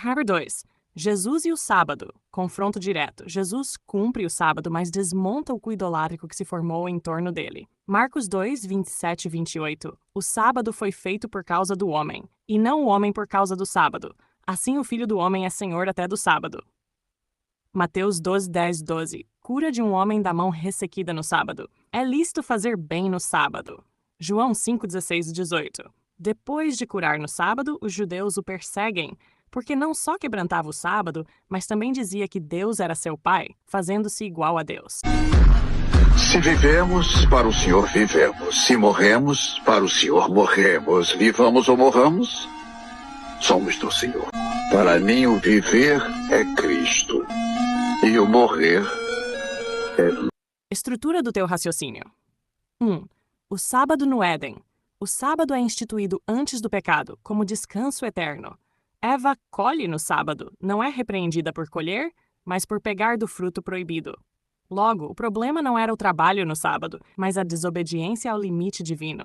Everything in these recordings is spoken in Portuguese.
Número 2. Jesus e o sábado. Confronto direto. Jesus cumpre o sábado, mas desmonta o culto idolátrico que se formou em torno dele. Marcos 2, 27 e 28. O sábado foi feito por causa do homem, e não o homem por causa do sábado. Assim o Filho do Homem é Senhor até do sábado. Mateus 12, 10, 12. Cura de um homem da mão ressequida no sábado. É lícito fazer bem no sábado. João 5, 16 e 18. Depois de curar no sábado, os judeus o perseguem, porque não só quebrantava o sábado, mas também dizia que Deus era seu pai, fazendo-se igual a Deus. Se vivemos, para o Senhor vivemos. Se morremos, para o Senhor morremos. Vivamos ou morramos, somos do Senhor. Para mim, o viver é Cristo. E o morrer é... Estrutura do teu raciocínio. 1. O sábado no Éden. O sábado é instituído antes do pecado, como descanso eterno. Eva colhe no sábado, não é repreendida por colher, mas por pegar do fruto proibido. Logo, o problema não era o trabalho no sábado, mas a desobediência ao limite divino.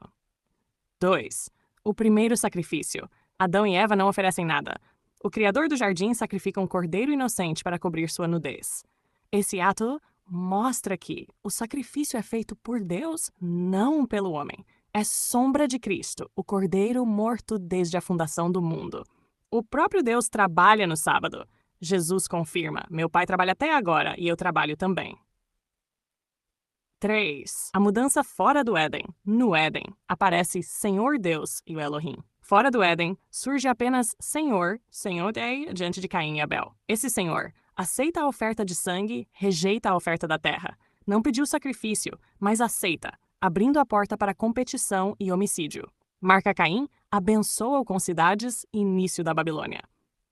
2. O primeiro sacrifício. Adão e Eva não oferecem nada. O criador do jardim sacrifica um cordeiro inocente para cobrir sua nudez. Esse ato mostra que o sacrifício é feito por Deus, não pelo homem. É sombra de Cristo, o cordeiro morto desde a fundação do mundo. O próprio Deus trabalha no sábado. Jesus confirma: meu pai trabalha até agora e eu trabalho também. 3. A mudança fora do Éden. No Éden, aparece Senhor Deus e o Elohim. Fora do Éden, surge apenas Senhor, Senhor Dei, diante de Caim e Abel. Esse Senhor aceita a oferta de sangue, rejeita a oferta da terra. Não pediu sacrifício, mas aceita, abrindo a porta para competição e homicídio. Marca Caim, abençoa-o com cidades e início da Babilônia.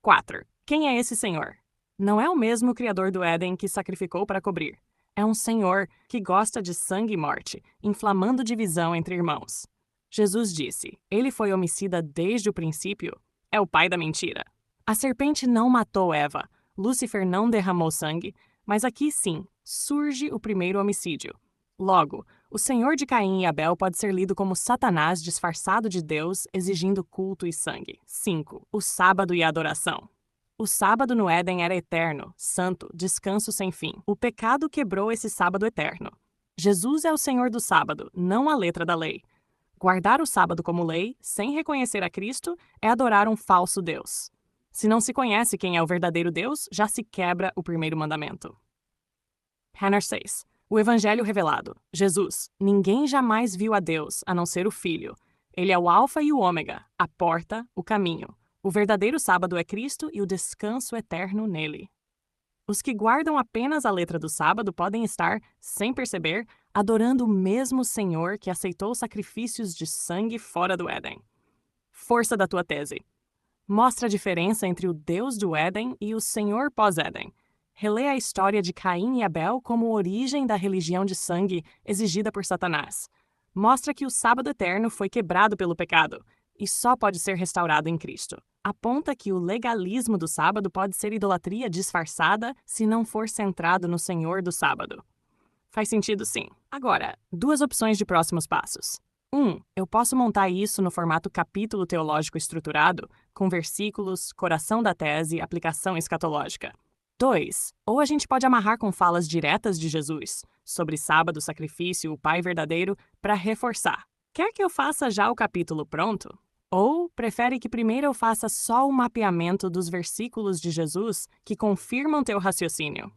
4. Quem é esse Senhor? Não é o mesmo Criador do Éden que sacrificou para cobrir. É um Senhor que gosta de sangue e morte, inflamando divisão entre irmãos. Jesus disse: ele foi homicida desde o princípio. É o pai da mentira. A serpente não matou Eva, Lúcifer não derramou sangue, mas aqui sim surge o primeiro homicídio. Logo, o Senhor de Caim e Abel pode ser lido como Satanás disfarçado de Deus, exigindo culto e sangue. 5. O sábado e a adoração. O sábado no Éden era eterno, santo, descanso sem fim. O pecado quebrou esse sábado eterno. Jesus é o Senhor do sábado, não a letra da lei. Guardar o sábado como lei, sem reconhecer a Cristo, é adorar um falso Deus. Se não se conhece quem é o verdadeiro Deus, já se quebra o primeiro mandamento. Número 6. O Evangelho revelado. Jesus. Ninguém jamais viu a Deus, a não ser o Filho. Ele é o Alfa e o Ômega, a porta, o caminho. O verdadeiro sábado é Cristo e o descanso eterno nele. Os que guardam apenas a letra do sábado podem estar, sem perceber, adorando o mesmo Senhor que aceitou sacrifícios de sangue fora do Éden. Força da tua tese. Mostra a diferença entre o Deus do Éden e o Senhor pós-Éden. Relê a história de Caim e Abel como origem da religião de sangue exigida por Satanás. Mostra que o sábado eterno foi quebrado pelo pecado e só pode ser restaurado em Cristo. Aponta que o legalismo do sábado pode ser idolatria disfarçada se não for centrado no Senhor do sábado. Faz sentido, sim. Agora, 2 opções de próximos passos. 1. Eu posso montar isso no formato capítulo teológico estruturado, com versículos, coração da tese, aplicação escatológica. 2. Ou a gente pode amarrar com falas diretas de Jesus, sobre sábado, sacrifício, o Pai verdadeiro, para reforçar. Quer que eu faça já o capítulo pronto? Ou prefere que primeiro eu faça só o mapeamento dos versículos de Jesus que confirmam teu raciocínio?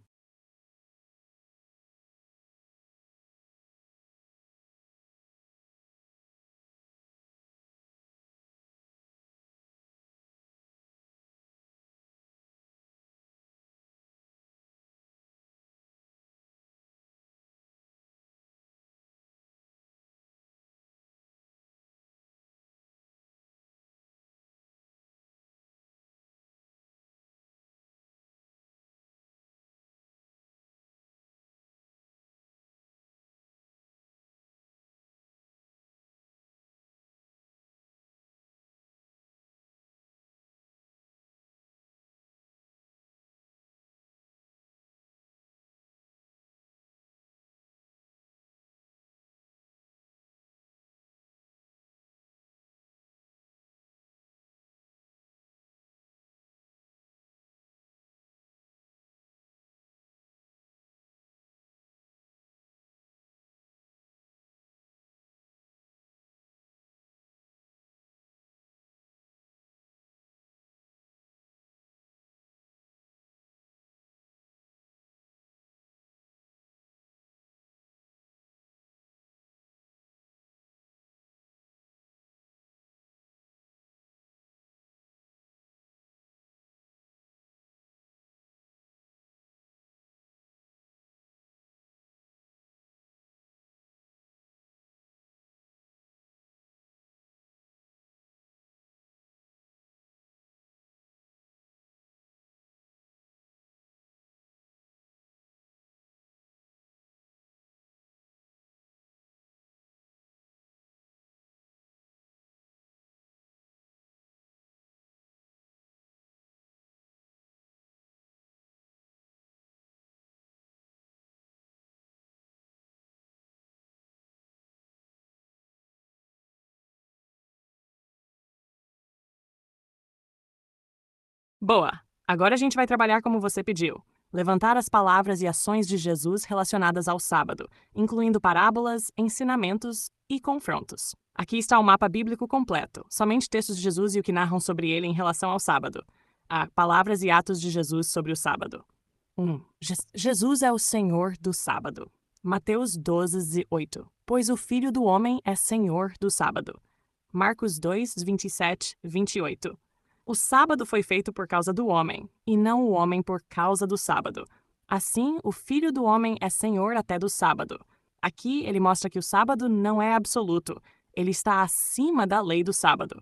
Boa! Agora a gente vai trabalhar como você pediu. Levantar as palavras e ações de Jesus relacionadas ao sábado, incluindo parábolas, ensinamentos e confrontos. Aqui está o mapa bíblico completo, somente textos de Jesus e o que narram sobre ele em relação ao sábado. Palavras e atos de Jesus sobre o sábado. 1. Jesus é o Senhor do sábado. Mateus 12, 8. Pois o Filho do Homem é Senhor do sábado. Marcos 2, 27, 28. O sábado foi feito por causa do homem, e não o homem por causa do sábado. Assim, o Filho do Homem é Senhor até do sábado. Aqui ele mostra que o sábado não é absoluto, ele está acima da lei do sábado.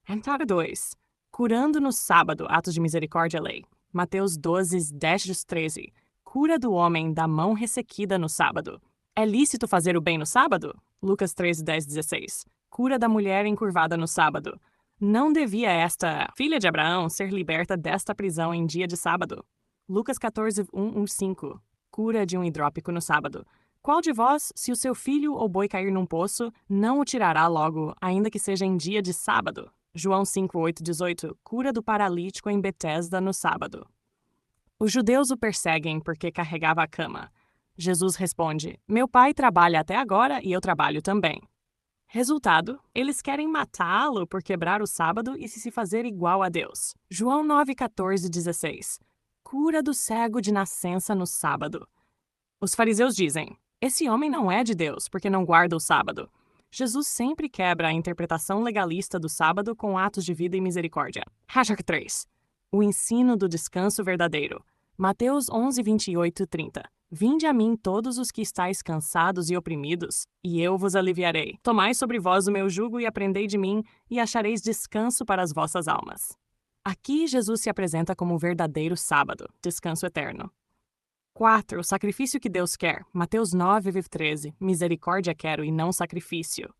Entrada 2. Curando no sábado, atos de misericórdia, lei. Mateus 12, 10, 13. Cura do homem da mão ressequida no sábado. É lícito fazer o bem no sábado? Lucas 13, 10, 16. Cura da mulher encurvada no sábado. Não devia esta filha de Abraão ser liberta desta prisão em dia de sábado? Lucas 14, 1, 5. Cura de um hidrópico no sábado. Qual de vós, se o seu filho ou boi cair num poço, não o tirará logo, ainda que seja em dia de sábado? João 5, 8, 18. Cura do paralítico em Betesda no sábado. Os judeus o perseguem porque carregava a cama. Jesus responde: Meu pai trabalha até agora e eu trabalho também. Resultado, eles querem matá-lo por quebrar o sábado e se fazer igual a Deus. João 9, 14, 16. Cura do cego de nascença no sábado. Os fariseus dizem: Esse homem não é de Deus, porque não guarda o sábado. Jesus sempre quebra a interpretação legalista do sábado com atos de vida e misericórdia. Hashtag 3. O ensino do descanso verdadeiro. Mateus 11, 28, 30. Vinde a mim todos os que estáis cansados e oprimidos, e eu vos aliviarei. Tomai sobre vós o meu jugo e aprendei de mim, e achareis descanso para as vossas almas. Aqui Jesus se apresenta como o verdadeiro sábado, descanso eterno. 4. O sacrifício que Deus quer. Mateus 9, 13. Misericórdia quero e não sacrifício.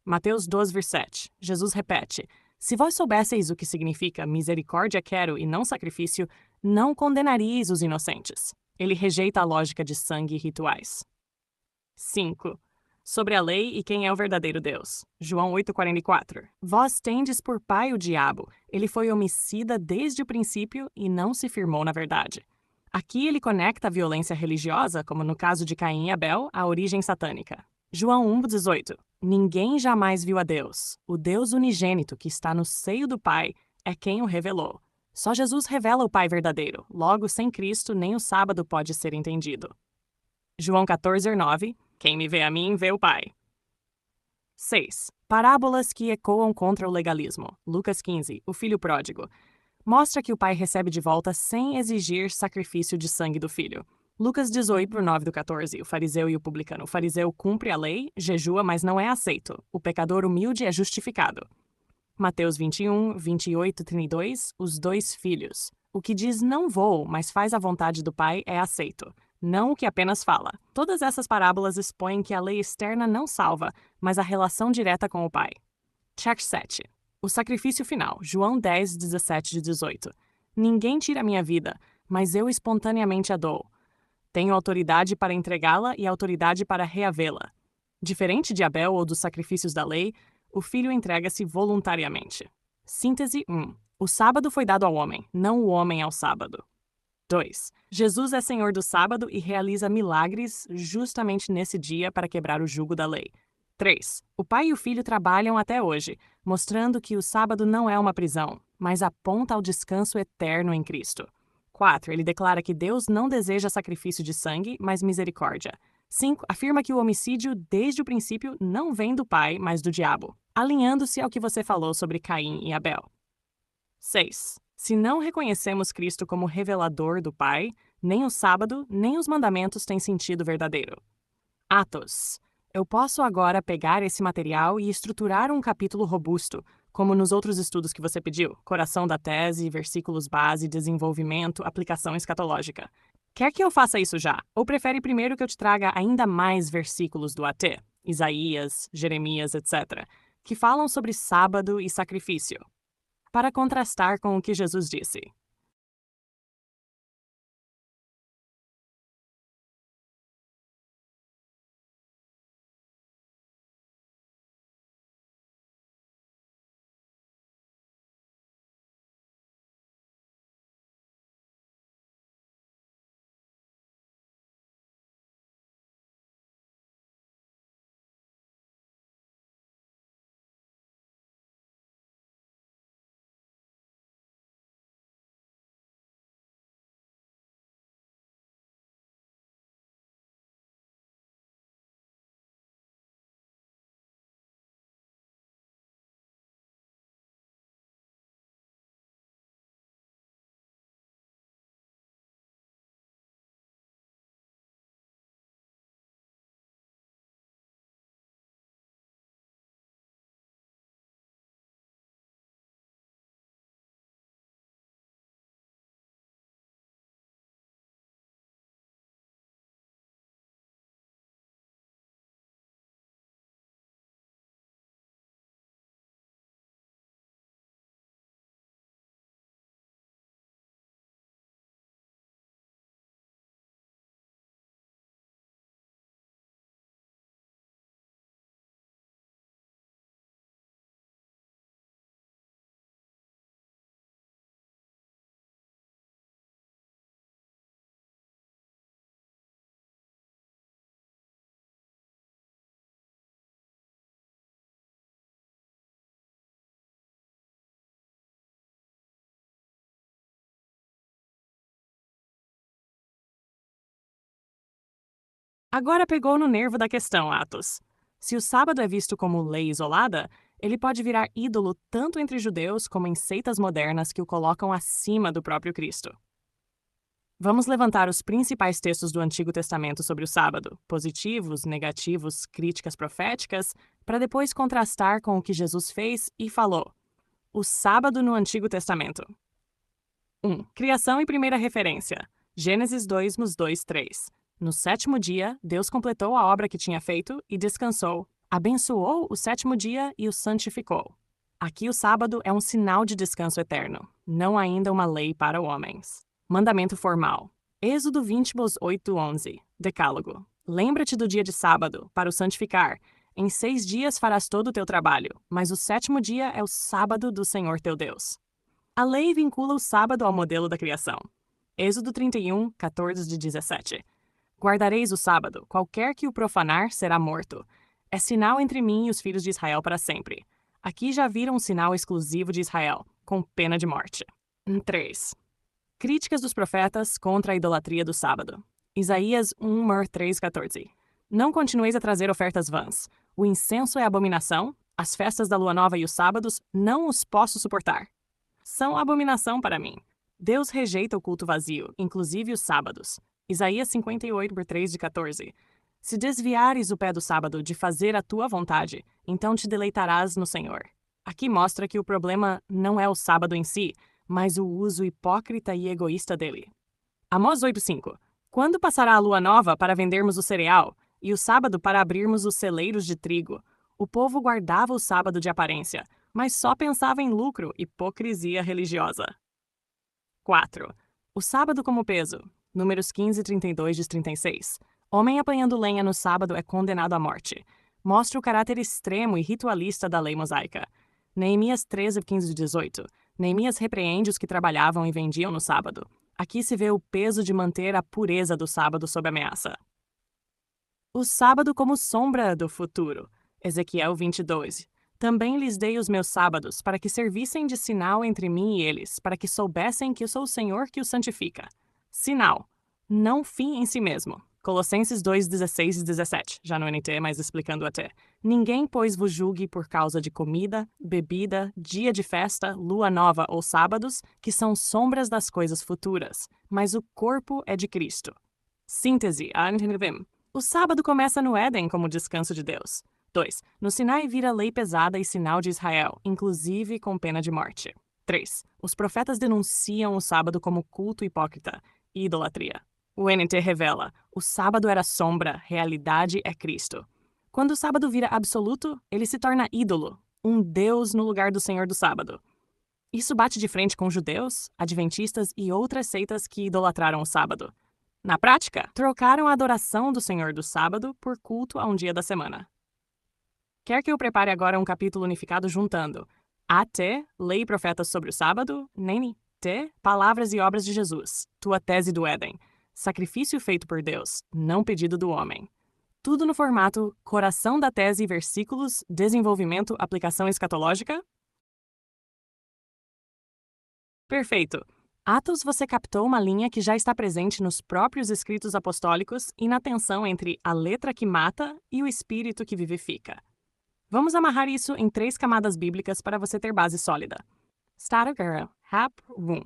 Mateus 12, 7. Jesus repete: Se vós soubesseis o que significa misericórdia quero e não sacrifício, não condenaríeis os inocentes. Ele rejeita a lógica de sangue e rituais. 5. Sobre a lei e quem é o verdadeiro Deus. João 8,44. Vós tendes por pai o diabo. Ele foi homicida desde o princípio e não se firmou na verdade. Aqui ele conecta a violência religiosa, como no caso de Caim e Abel, à origem satânica. João 1,18. Ninguém jamais viu a Deus. O Deus unigênito que está no seio do Pai é quem o revelou. Só Jesus revela o Pai verdadeiro. Logo, sem Cristo, nem o sábado pode ser entendido. João 14, 9. Quem me vê a mim, vê o Pai. 6. Parábolas que ecoam contra o legalismo. Lucas 15. O filho pródigo. Mostra que o pai recebe de volta sem exigir sacrifício de sangue do filho. Lucas 18, 9 do 14. O fariseu e o publicano. O fariseu cumpre a lei, jejua, mas não é aceito. O pecador humilde é justificado. Mateus 21, 28, 32. Os dois filhos. O que diz não vou, mas faz a vontade do pai é aceito. Não o que apenas fala. Todas essas parábolas expõem que a lei externa não salva, mas a relação direta com o pai. Check 7. O sacrifício final. João 10, 17 e 18. Ninguém tira minha vida, mas eu espontaneamente a dou. Tenho autoridade para entregá-la e autoridade para reavê-la. Diferente de Abel ou dos sacrifícios da lei, o filho entrega-se voluntariamente. Síntese 1. O sábado foi dado ao homem, não o homem ao sábado. 2. Jesus é Senhor do sábado e realiza milagres justamente nesse dia para quebrar o jugo da lei. 3. O pai e o filho trabalham até hoje, mostrando que o sábado não é uma prisão, mas aponta ao descanso eterno em Cristo. 4. Ele declara que Deus não deseja sacrifício de sangue, mas misericórdia. 5. Afirma que o homicídio, desde o princípio, não vem do pai, mas do diabo, alinhando-se ao que você falou sobre Caim e Abel. 6. Se não reconhecemos Cristo como revelador do Pai, nem o sábado, nem os mandamentos têm sentido verdadeiro. Atos. Eu posso agora pegar esse material e estruturar um capítulo robusto, como nos outros estudos que você pediu: coração da tese, versículos base, desenvolvimento, aplicação escatológica. Quer que eu faça isso já? Ou prefere primeiro que eu te traga ainda mais versículos do AT, Isaías, Jeremias, etc., que falam sobre sábado e sacrifício, para contrastar com o que Jesus disse? Agora pegou no nervo da questão, Atos. Se o sábado é visto como lei isolada, ele pode virar ídolo tanto entre judeus como em seitas modernas que o colocam acima do próprio Cristo. Vamos levantar os principais textos do Antigo Testamento sobre o sábado, positivos, negativos, críticas proféticas, para depois contrastar com o que Jesus fez e falou. O sábado no Antigo Testamento. 1. Criação e primeira referência. Gênesis 2, 2, 3. No sétimo dia, Deus completou a obra que tinha feito e descansou. Abençoou o sétimo dia e o santificou. Aqui o sábado é um sinal de descanso eterno, não ainda uma lei para homens. Mandamento formal. Êxodo 20, 8, 11. Decálogo. Lembra-te do dia de sábado, para o santificar. Em 6 dias farás todo o teu trabalho, mas o sétimo dia é o sábado do Senhor teu Deus. A lei vincula o sábado ao modelo da criação. Êxodo 31, 14 de 17. Guardareis o sábado, qualquer que o profanar será morto. É sinal entre mim e os filhos de Israel para sempre. Aqui já viram um sinal exclusivo de Israel, com pena de morte. 3. Críticas dos profetas contra a idolatria do sábado. Isaías 1, 3, 14. Não continueis a trazer ofertas vãs. O incenso é abominação, as festas da lua nova e os sábados não os posso suportar. São abominação para mim. Deus rejeita o culto vazio, inclusive os sábados. Isaías 58, 3 de 14. Se desviares o pé do sábado de fazer a tua vontade, então te deleitarás no Senhor. Aqui mostra que o problema não é o sábado em si, mas o uso hipócrita e egoísta dele. Amós 8:5. Quando passará a lua nova para vendermos o cereal, e o sábado para abrirmos os celeiros de trigo? O povo guardava o sábado de aparência, mas só pensava em lucro, hipocrisia religiosa. 4. O sábado como peso. Números 15, 32 de 36. Homem apanhando lenha no sábado é condenado à morte. Mostra o caráter extremo e ritualista da lei mosaica. Neemias 13, 15 de 18. Neemias repreende os que trabalhavam e vendiam no sábado. Aqui se vê o peso de manter a pureza do sábado sob ameaça. O sábado como sombra do futuro. Ezequiel 22. Também lhes dei os meus sábados, para que servissem de sinal entre mim e eles, para que soubessem que eu sou o Senhor que os santifica. Sinal, não fim em si mesmo. Colossenses 2, 16 e 17, já no NT, mas explicando até. Ninguém, pois, vos julgue por causa de comida, bebida, dia de festa, lua nova ou sábados, que são sombras das coisas futuras, mas o corpo é de Cristo. Síntese, Antenvim. O sábado começa no Éden como descanso de Deus. 2. No Sinai vira lei pesada e sinal de Israel, inclusive com pena de morte. 3. Os profetas denunciam o sábado como culto hipócrita e idolatria. O NT revela: o sábado era sombra, realidade é Cristo. Quando o sábado vira absoluto, ele se torna ídolo, um Deus no lugar do Senhor do sábado. Isso bate de frente com judeus, adventistas e outras seitas que idolatraram o sábado. Na prática, trocaram a adoração do Senhor do sábado por culto a um dia da semana. Quer que eu prepare agora um capítulo unificado juntando A.T., Lei e Profetas sobre o Sábado, Neni, T., Palavras e Obras de Jesus, tua tese do Éden, sacrifício feito por Deus, não pedido do homem. Tudo no formato coração da tese, versículos, desenvolvimento, aplicação escatológica? Perfeito! Atos, você captou uma linha que já está presente nos próprios escritos apostólicos e na tensão entre a letra que mata e o espírito que vivifica. Vamos amarrar isso em 3 camadas bíblicas para você ter base sólida. Stadagara, Hap, Rum.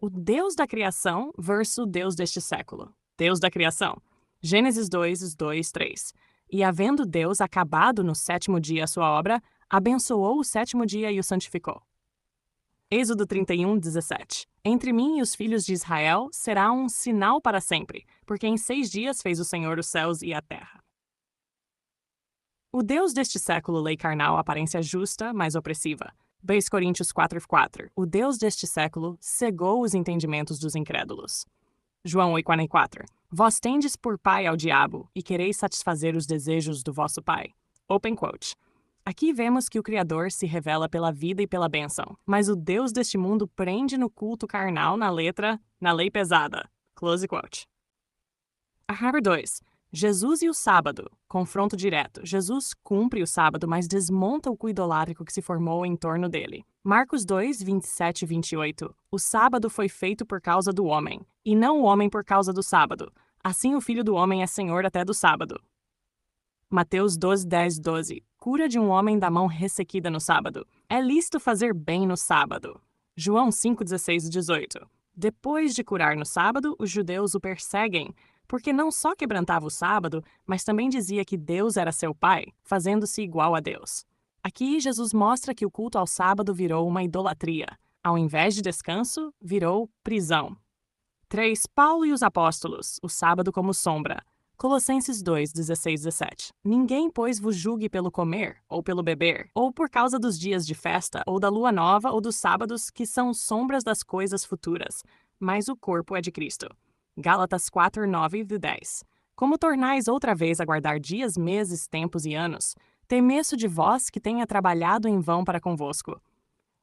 O Deus da criação versus o Deus deste século. Deus da criação. Gênesis 2, 2, 3. E havendo Deus acabado no 7º dia a sua obra, abençoou o 7º dia e o santificou. Êxodo 31, 17. Entre mim e os filhos de Israel será um sinal para sempre, porque em 6 dias fez o Senhor os céus e a terra. O Deus deste século, lei carnal, aparência justa, mas opressiva. 2 Coríntios 4:4. O Deus deste século cegou os entendimentos dos incrédulos. João 8:44. Vós tendes por pai ao diabo, e quereis satisfazer os desejos do vosso pai. Open quote. Aqui vemos que o Criador se revela pela vida e pela bênção, mas o Deus deste mundo prende no culto carnal na letra, na lei pesada. Close quote. Arr 2. Jesus e o sábado. Confronto direto. Jesus cumpre o sábado, mas desmonta o culto idolátrico que se formou em torno dele. Marcos 2, 27 e 28. O sábado foi feito por causa do homem, e não o homem por causa do sábado. Assim o Filho do Homem é Senhor até do sábado. Mateus 12, 10, 12. Cura de um homem da mão ressequida no sábado. É lícito fazer bem no sábado. João 5, 16 e 18. Depois de curar no sábado, os judeus o perseguem, porque não só quebrantava o sábado, mas também dizia que Deus era seu pai, fazendo-se igual a Deus. Aqui, Jesus mostra que o culto ao sábado virou uma idolatria. Ao invés de descanso, virou prisão. 3. Paulo e os apóstolos, o sábado como sombra. Colossenses 2, 16, 17. Ninguém, pois, vos julgue pelo comer, ou pelo beber, ou por causa dos dias de festa, ou da lua nova, ou dos sábados, que são sombras das coisas futuras, mas o corpo é de Cristo. Gálatas 4, 9 e 10. Como tornais outra vez a guardar dias, meses, tempos e anos? Temeço de vós que tenha trabalhado em vão para convosco.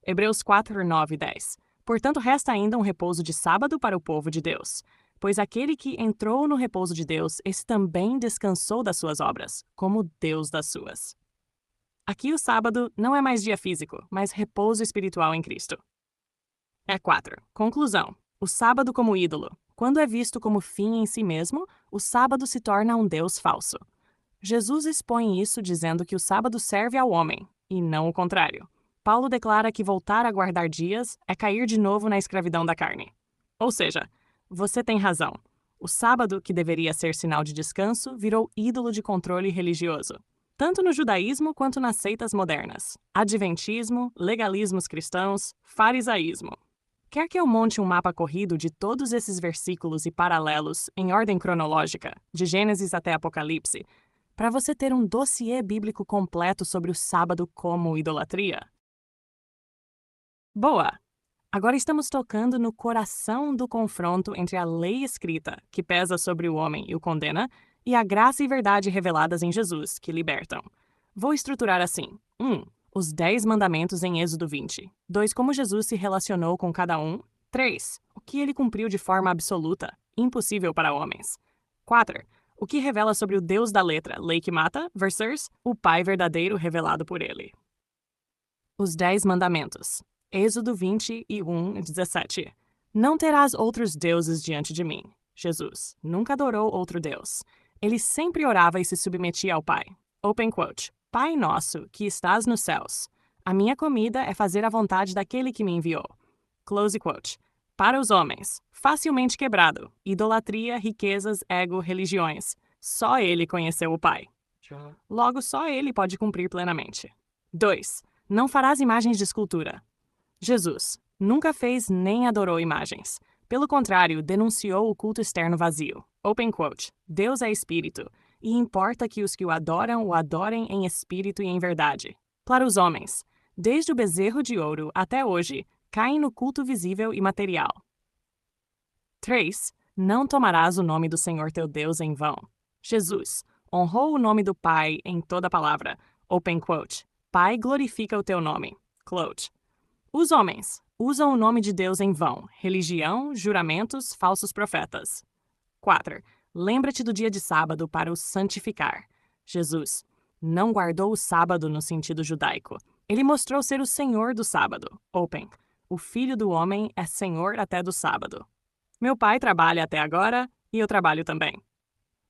Hebreus 4, 9 e 10. Portanto, resta ainda um repouso de sábado para o povo de Deus. Pois aquele que entrou no repouso de Deus, esse também descansou das suas obras, como Deus das suas. Aqui o sábado não é mais dia físico, mas repouso espiritual em Cristo. 4. Conclusão. O sábado como ídolo. Quando é visto como fim em si mesmo, o sábado se torna um Deus falso. Jesus expõe isso dizendo que o sábado serve ao homem, e não o contrário. Paulo declara que voltar a guardar dias é cair de novo na escravidão da carne. Ou seja, você tem razão. O sábado, que deveria ser sinal de descanso, virou ídolo de controle religioso. Tanto no judaísmo quanto nas seitas modernas. Adventismo, legalismos cristãos, farisaísmo. Quer que eu monte um mapa corrido de todos esses versículos e paralelos em ordem cronológica, de Gênesis até Apocalipse, para você ter um dossiê bíblico completo sobre o sábado como idolatria? Boa! Agora estamos tocando no coração do confronto entre a lei escrita, que pesa sobre o homem e o condena, e a graça e verdade reveladas em Jesus, que libertam. Vou estruturar assim. 1. Os 10 mandamentos em Êxodo 20. 2. Como Jesus se relacionou com cada um. 3. O que ele cumpriu de forma absoluta, impossível para homens. 4. O que revela sobre o Deus da letra, lei que mata, versus o Pai verdadeiro revelado por ele. Os 10 mandamentos. Êxodo 21, 17. Não terás outros deuses diante de mim. Jesus nunca adorou outro Deus. Ele sempre orava e se submetia ao Pai. Open quote. Pai nosso, que estás nos céus. A minha comida é fazer a vontade daquele que me enviou. Close quote. Para os homens, facilmente quebrado. Idolatria, riquezas, ego, religiões. Só ele conheceu o Pai. Logo, só ele pode cumprir plenamente. 2. Não farás imagens de escultura. Jesus nunca fez nem adorou imagens. Pelo contrário, denunciou o culto externo vazio. Open quote. Deus é espírito, e importa que os que o adorem em espírito e em verdade. Para os homens, desde o bezerro de ouro até hoje, caem no culto visível e material. 3. Não tomarás o nome do Senhor teu Deus em vão. Jesus honrou o nome do Pai em toda palavra. Open quote. Pai glorifica o teu nome. Close. Os homens usam o nome de Deus em vão, religião, juramentos, falsos profetas. 4. Lembra-te do dia de sábado para o santificar. Jesus não guardou o sábado no sentido judaico. Ele mostrou ser o Senhor do sábado. Open. O Filho do Homem é Senhor até do sábado. Meu pai trabalha até agora e eu trabalho também.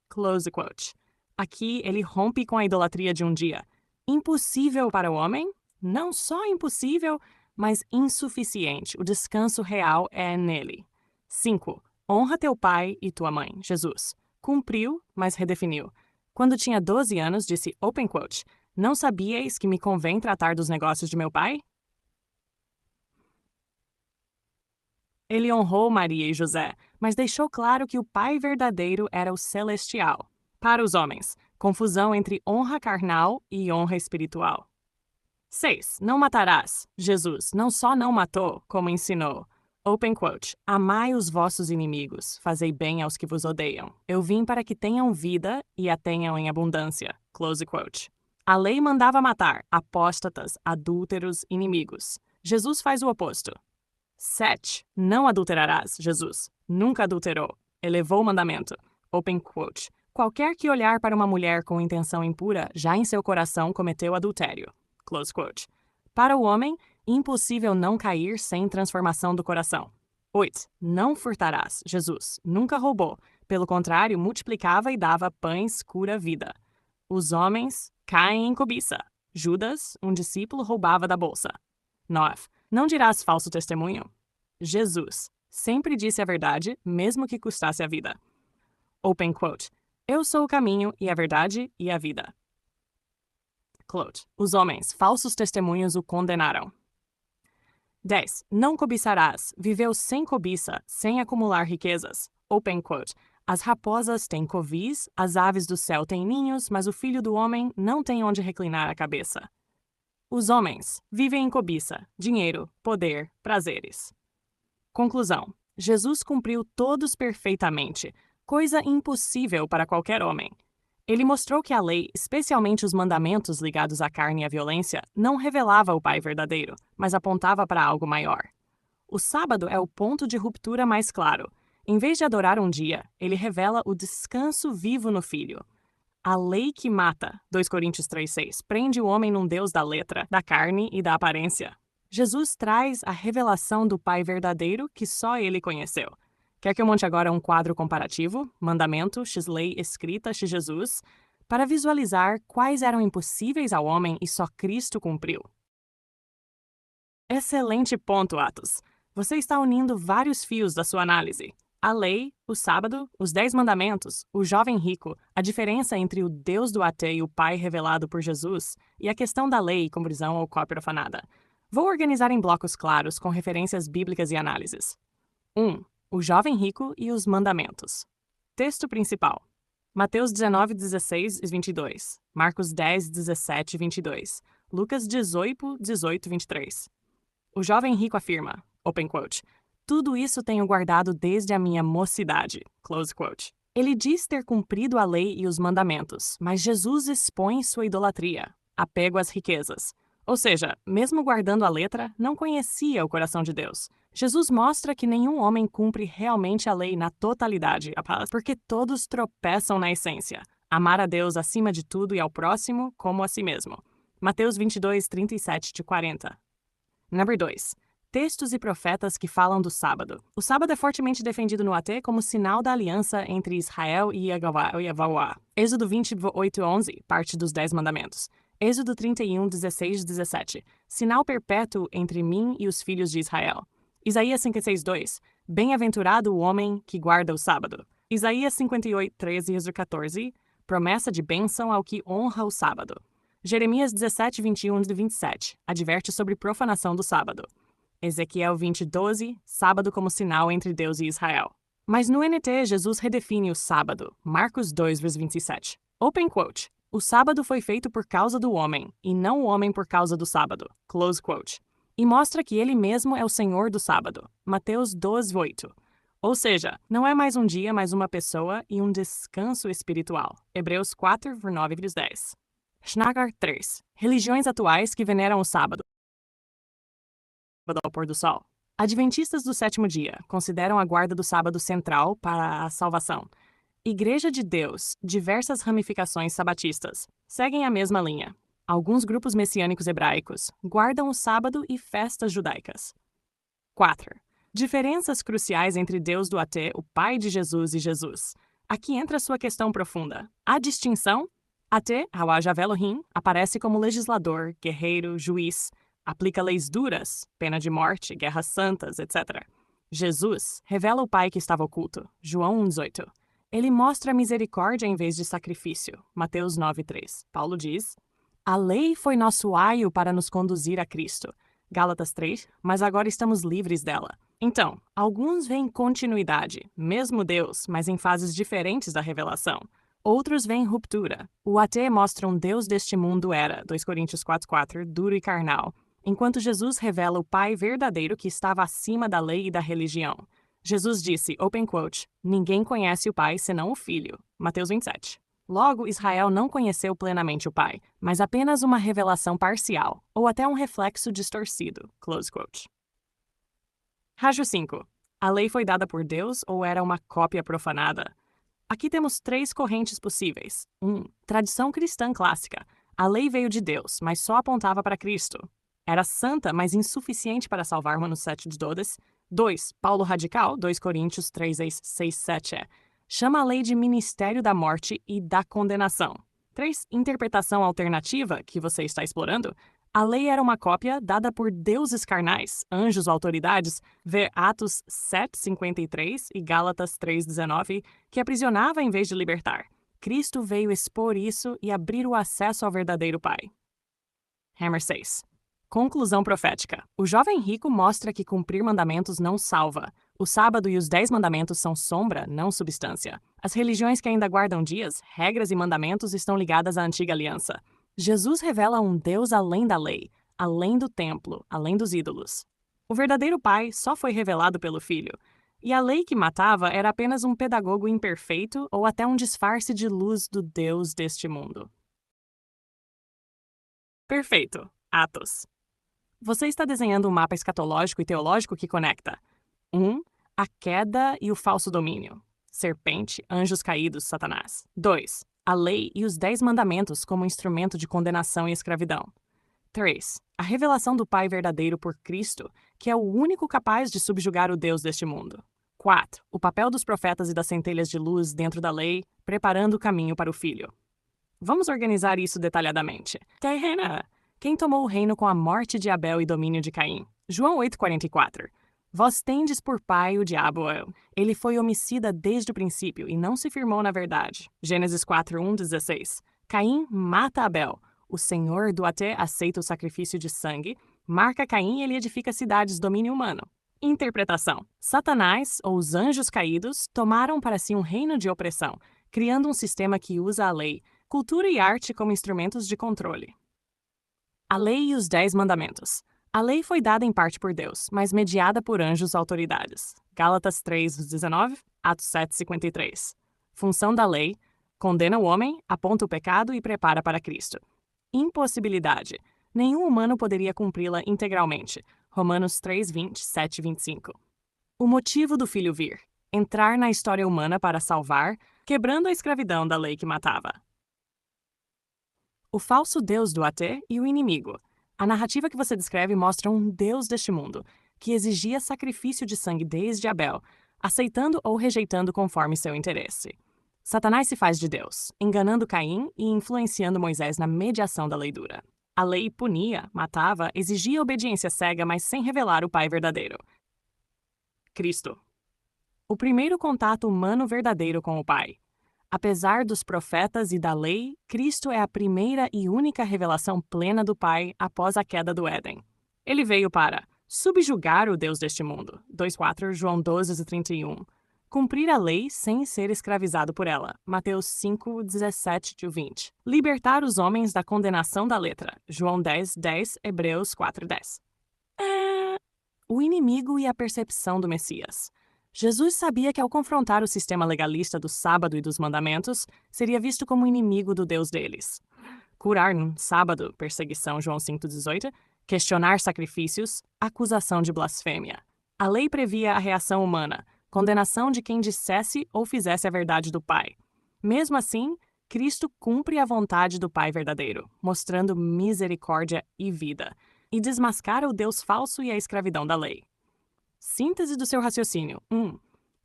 Close quote. Aqui ele rompe com a idolatria de um dia. Impossível para o homem? Não só impossível, mas insuficiente. O descanso real é nele. 5. Honra teu pai e tua mãe, Jesus. Cumpriu, mas redefiniu. Quando tinha 12 anos, disse, open quote, não sabíeis que me convém tratar dos negócios de meu pai? Ele honrou Maria e José, mas deixou claro que o pai verdadeiro era o celestial. Para os homens, confusão entre honra carnal e honra espiritual. 6. Não matarás. Jesus não só não matou, como ensinou. Open quote. Amai os vossos inimigos, fazei bem aos que vos odeiam. Eu vim para que tenham vida e a tenham em abundância. Close quote. A lei mandava matar apóstatas, adúlteros, inimigos. Jesus faz o oposto. 7. Não adulterarás. Jesus nunca adulterou. Elevou o mandamento. Open quote. Qualquer que olhar para uma mulher com intenção impura, já em seu coração cometeu adultério. Close quote. Para o homem, impossível não cair sem transformação do coração. 8. Não furtarás. Jesus nunca roubou. Pelo contrário, multiplicava e dava pães cura-vida. Os homens caem em cobiça. Judas, um discípulo, roubava da bolsa. 9. Não dirás falso testemunho. Jesus sempre disse a verdade, mesmo que custasse a vida. Open quote. Eu sou o caminho e a verdade e a vida. Close. Os homens, falsos testemunhos, o condenaram. 10. Não cobiçarás. Viveu sem cobiça, sem acumular riquezas. Open quote. As raposas têm covis, as aves do céu têm ninhos, mas o filho do homem não tem onde reclinar a cabeça. Os homens vivem em cobiça, dinheiro, poder, prazeres. Conclusão. Jesus cumpriu todos perfeitamente, coisa impossível para qualquer homem. Ele mostrou que a lei, especialmente os mandamentos ligados à carne e à violência, não revelava o Pai verdadeiro, mas apontava para algo maior. O sábado é o ponto de ruptura mais claro. Em vez de adorar um dia, ele revela o descanso vivo no Filho. A lei que mata, 2 Coríntios 3,6, prende o homem num Deus da letra, da carne e da aparência. Jesus traz a revelação do Pai verdadeiro que só ele conheceu. Quer que eu monte agora um quadro comparativo, mandamento, x-lei, escrita, x-Jesus, para visualizar quais eram impossíveis ao homem e só Cristo cumpriu? Excelente ponto, Atos. Você está unindo vários fios da sua análise. A lei, o sábado, os 10 mandamentos, o jovem rico, a diferença entre o Deus do AT e o Pai revelado por Jesus, e a questão da lei, conversão ou cópia profanada. Vou organizar em blocos claros com referências bíblicas e análises. 1. O jovem rico e os mandamentos. Texto principal. Mateus 19, 16 e 22. Marcos 10, 17 e 22. Lucas 18, 18 e 23. O jovem rico afirma, open quote, tudo isso tenho guardado desde a minha mocidade, close quote. Ele diz ter cumprido a lei e os mandamentos, mas Jesus expõe sua idolatria, apego às riquezas. Ou seja, mesmo guardando a letra, não conhecia o coração de Deus. Jesus mostra que nenhum homem cumpre realmente a lei na totalidade, porque todos tropeçam na essência. Amar a Deus acima de tudo e ao próximo como a si mesmo. Mateus 22, 37-40. Número 2. Textos e profetas que falam do sábado. O sábado é fortemente defendido no AT como sinal da aliança entre Israel e Yahvah. Êxodo 28, 11, parte dos 10 mandamentos. Êxodo 31, 16 e 17. Sinal perpétuo entre mim e os filhos de Israel. Isaías 56, 2. Bem-aventurado o homem que guarda o sábado. Isaías 58, 13 e 14. Promessa de bênção ao que honra o sábado. Jeremias 17, 21 e 27. Adverte sobre profanação do sábado. Ezequiel 20, 12. Sábado como sinal entre Deus e Israel. Mas no NT, Jesus redefine o sábado. Marcos 2, 27. Open quote. O sábado foi feito por causa do homem, e não o homem por causa do sábado. Close quote. E mostra que ele mesmo é o Senhor do sábado. Mateus 12, 8. Ou seja, não é mais um dia, mas uma pessoa e um descanso espiritual. Hebreus 4, 9 e 10. Schnagar 3. Religiões atuais que veneram o sábado ao pôr do sol. Adventistas do sétimo dia consideram a guarda do sábado central para a salvação. Igreja de Deus, diversas ramificações sabatistas, seguem a mesma linha. Alguns grupos messiânicos hebraicos guardam o sábado e festas judaicas. 4. Diferenças cruciais entre Deus do AT, o Pai de Jesus e Jesus. Aqui entra sua questão profunda. A distinção? AT, Yahvah Elohim, aparece como legislador, guerreiro, juiz, aplica leis duras, pena de morte, guerras santas, etc. Jesus revela o Pai que estava oculto, João 1,18. Ele mostra misericórdia em vez de sacrifício, Mateus 9,3. Paulo diz, a lei foi nosso aio para nos conduzir a Cristo, Gálatas 3, mas agora estamos livres dela. Então, alguns veem continuidade, mesmo Deus, mas em fases diferentes da revelação. Outros veem ruptura. O AT mostra um Deus deste mundo era, 2 Coríntios 4,4, duro e carnal, enquanto Jesus revela o Pai verdadeiro que estava acima da lei e da religião. Jesus disse, open quote, ninguém conhece o Pai senão o Filho, Mateus 27. Logo, Israel não conheceu plenamente o Pai, mas apenas uma revelação parcial, ou até um reflexo distorcido, close quote. Rágio 5. A lei foi dada por Deus ou era uma cópia profanada? Aqui temos 3 correntes possíveis. 1. Tradição cristã clássica. A lei veio de Deus, mas só apontava para Cristo. Era santa, mas insuficiente para salvar-nos 7 de todas. 2. Paulo radical, 2 Coríntios 3, 6, 7. chama a lei de ministério da morte e da condenação. 3. Interpretação alternativa, que você está explorando. A lei era uma cópia dada por deuses carnais, anjos ou autoridades, ver Atos 7:53 e Gálatas 3:19, que aprisionava em vez de libertar. Cristo veio expor isso e abrir o acesso ao verdadeiro Pai. Hammer 6. Conclusão profética. O jovem rico mostra que cumprir mandamentos não salva. O sábado e os 10 mandamentos são sombra, não substância. As religiões que ainda guardam dias, regras e mandamentos estão ligadas à antiga aliança. Jesus revela um Deus além da lei, além do templo, além dos ídolos. O verdadeiro Pai só foi revelado pelo Filho, e a lei que matava era apenas um pedagogo imperfeito ou até um disfarce de luz do Deus deste mundo. Perfeito. Atos. Você está desenhando um mapa escatológico e teológico que conecta 1. A queda e o falso domínio. Serpente, anjos caídos, Satanás. 2. A lei e os 10 mandamentos como instrumento de condenação e escravidão. 3. A revelação do Pai verdadeiro por Cristo, que é o único capaz de subjugar o Deus deste mundo. 4. O papel dos profetas e das centelhas de luz dentro da lei, preparando o caminho para o Filho. Vamos organizar isso detalhadamente. Terrena! Quem tomou o reino com a morte de Abel e domínio de Caim? João 8,44. Vós tendes por pai o diabo. Ele foi homicida desde o princípio e não se firmou na verdade. Gênesis 4:1-16. Caim mata Abel. O Senhor do até aceita o sacrifício de sangue, marca Caim e ele edifica cidades, domínio humano. Interpretação. Satanás, ou os anjos caídos, tomaram para si um reino de opressão, criando um sistema que usa a lei, cultura e arte como instrumentos de controle. A lei e os 10 mandamentos. A lei foi dada em parte por Deus, mas mediada por anjos autoridades. Gálatas 3:19, Atos 7:53. Função da lei: condena o homem, aponta o pecado e prepara para Cristo. Impossibilidade: nenhum humano poderia cumpri-la integralmente. Romanos 3:20, 7:25. O motivo do Filho vir: entrar na história humana para salvar, quebrando a escravidão da lei que matava. O falso Deus do até e o inimigo. A narrativa que você descreve mostra um Deus deste mundo, que exigia sacrifício de sangue desde Abel, aceitando ou rejeitando conforme seu interesse. Satanás se faz de Deus, enganando Caim e influenciando Moisés na mediação da lei dura. A lei punia, matava, exigia obediência cega, mas sem revelar o Pai verdadeiro. Cristo. O primeiro contato humano verdadeiro com o Pai. Apesar dos profetas e da lei, Cristo é a primeira e única revelação plena do Pai após a queda do Éden. Ele veio para subjugar o Deus deste mundo, 2:4 João 12:31. Cumprir a lei sem ser escravizado por ela, Mateus 5:17-20. Libertar os homens da condenação da letra, João 10:10, Hebreus 4:10. O inimigo e a percepção do Messias. Jesus sabia que ao confrontar o sistema legalista do sábado e dos mandamentos, seria visto como inimigo do Deus deles. Curar no sábado, perseguição, João 5:18, questionar sacrifícios, acusação de blasfêmia. A lei previa a reação humana, condenação de quem dissesse ou fizesse a verdade do Pai. Mesmo assim, Cristo cumpre a vontade do Pai verdadeiro, mostrando misericórdia e vida, e desmascara o Deus falso e a escravidão da lei. Síntese do seu raciocínio. 1.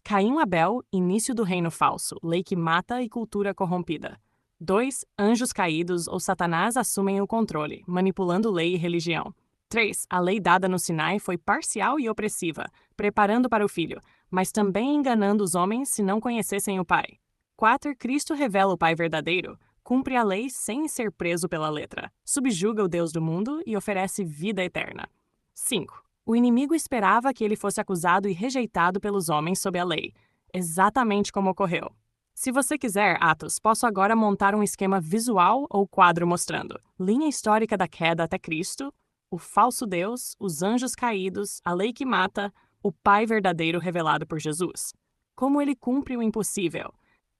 Caim e Abel, início do reino falso, lei que mata e cultura corrompida. 2. Anjos caídos ou Satanás assumem o controle, manipulando lei e religião. 3. A lei dada no Sinai foi parcial e opressiva, preparando para o Filho, mas também enganando os homens se não conhecessem o Pai. 4. Cristo revela o Pai verdadeiro, cumpre a lei sem ser preso pela letra, subjuga o Deus do mundo e oferece vida eterna. 5. O inimigo esperava que ele fosse acusado e rejeitado pelos homens sob a lei, exatamente como ocorreu. Se você quiser, Atos, posso agora montar um esquema visual ou quadro mostrando linha histórica da queda até Cristo, o falso Deus, os anjos caídos, a lei que mata, o Pai verdadeiro revelado por Jesus. Como ele cumpre o impossível.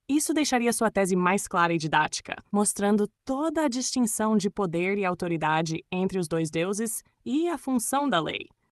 Isso deixaria sua tese mais clara e didática, mostrando toda a distinção de poder e autoridade entre os dois deuses e a função da lei.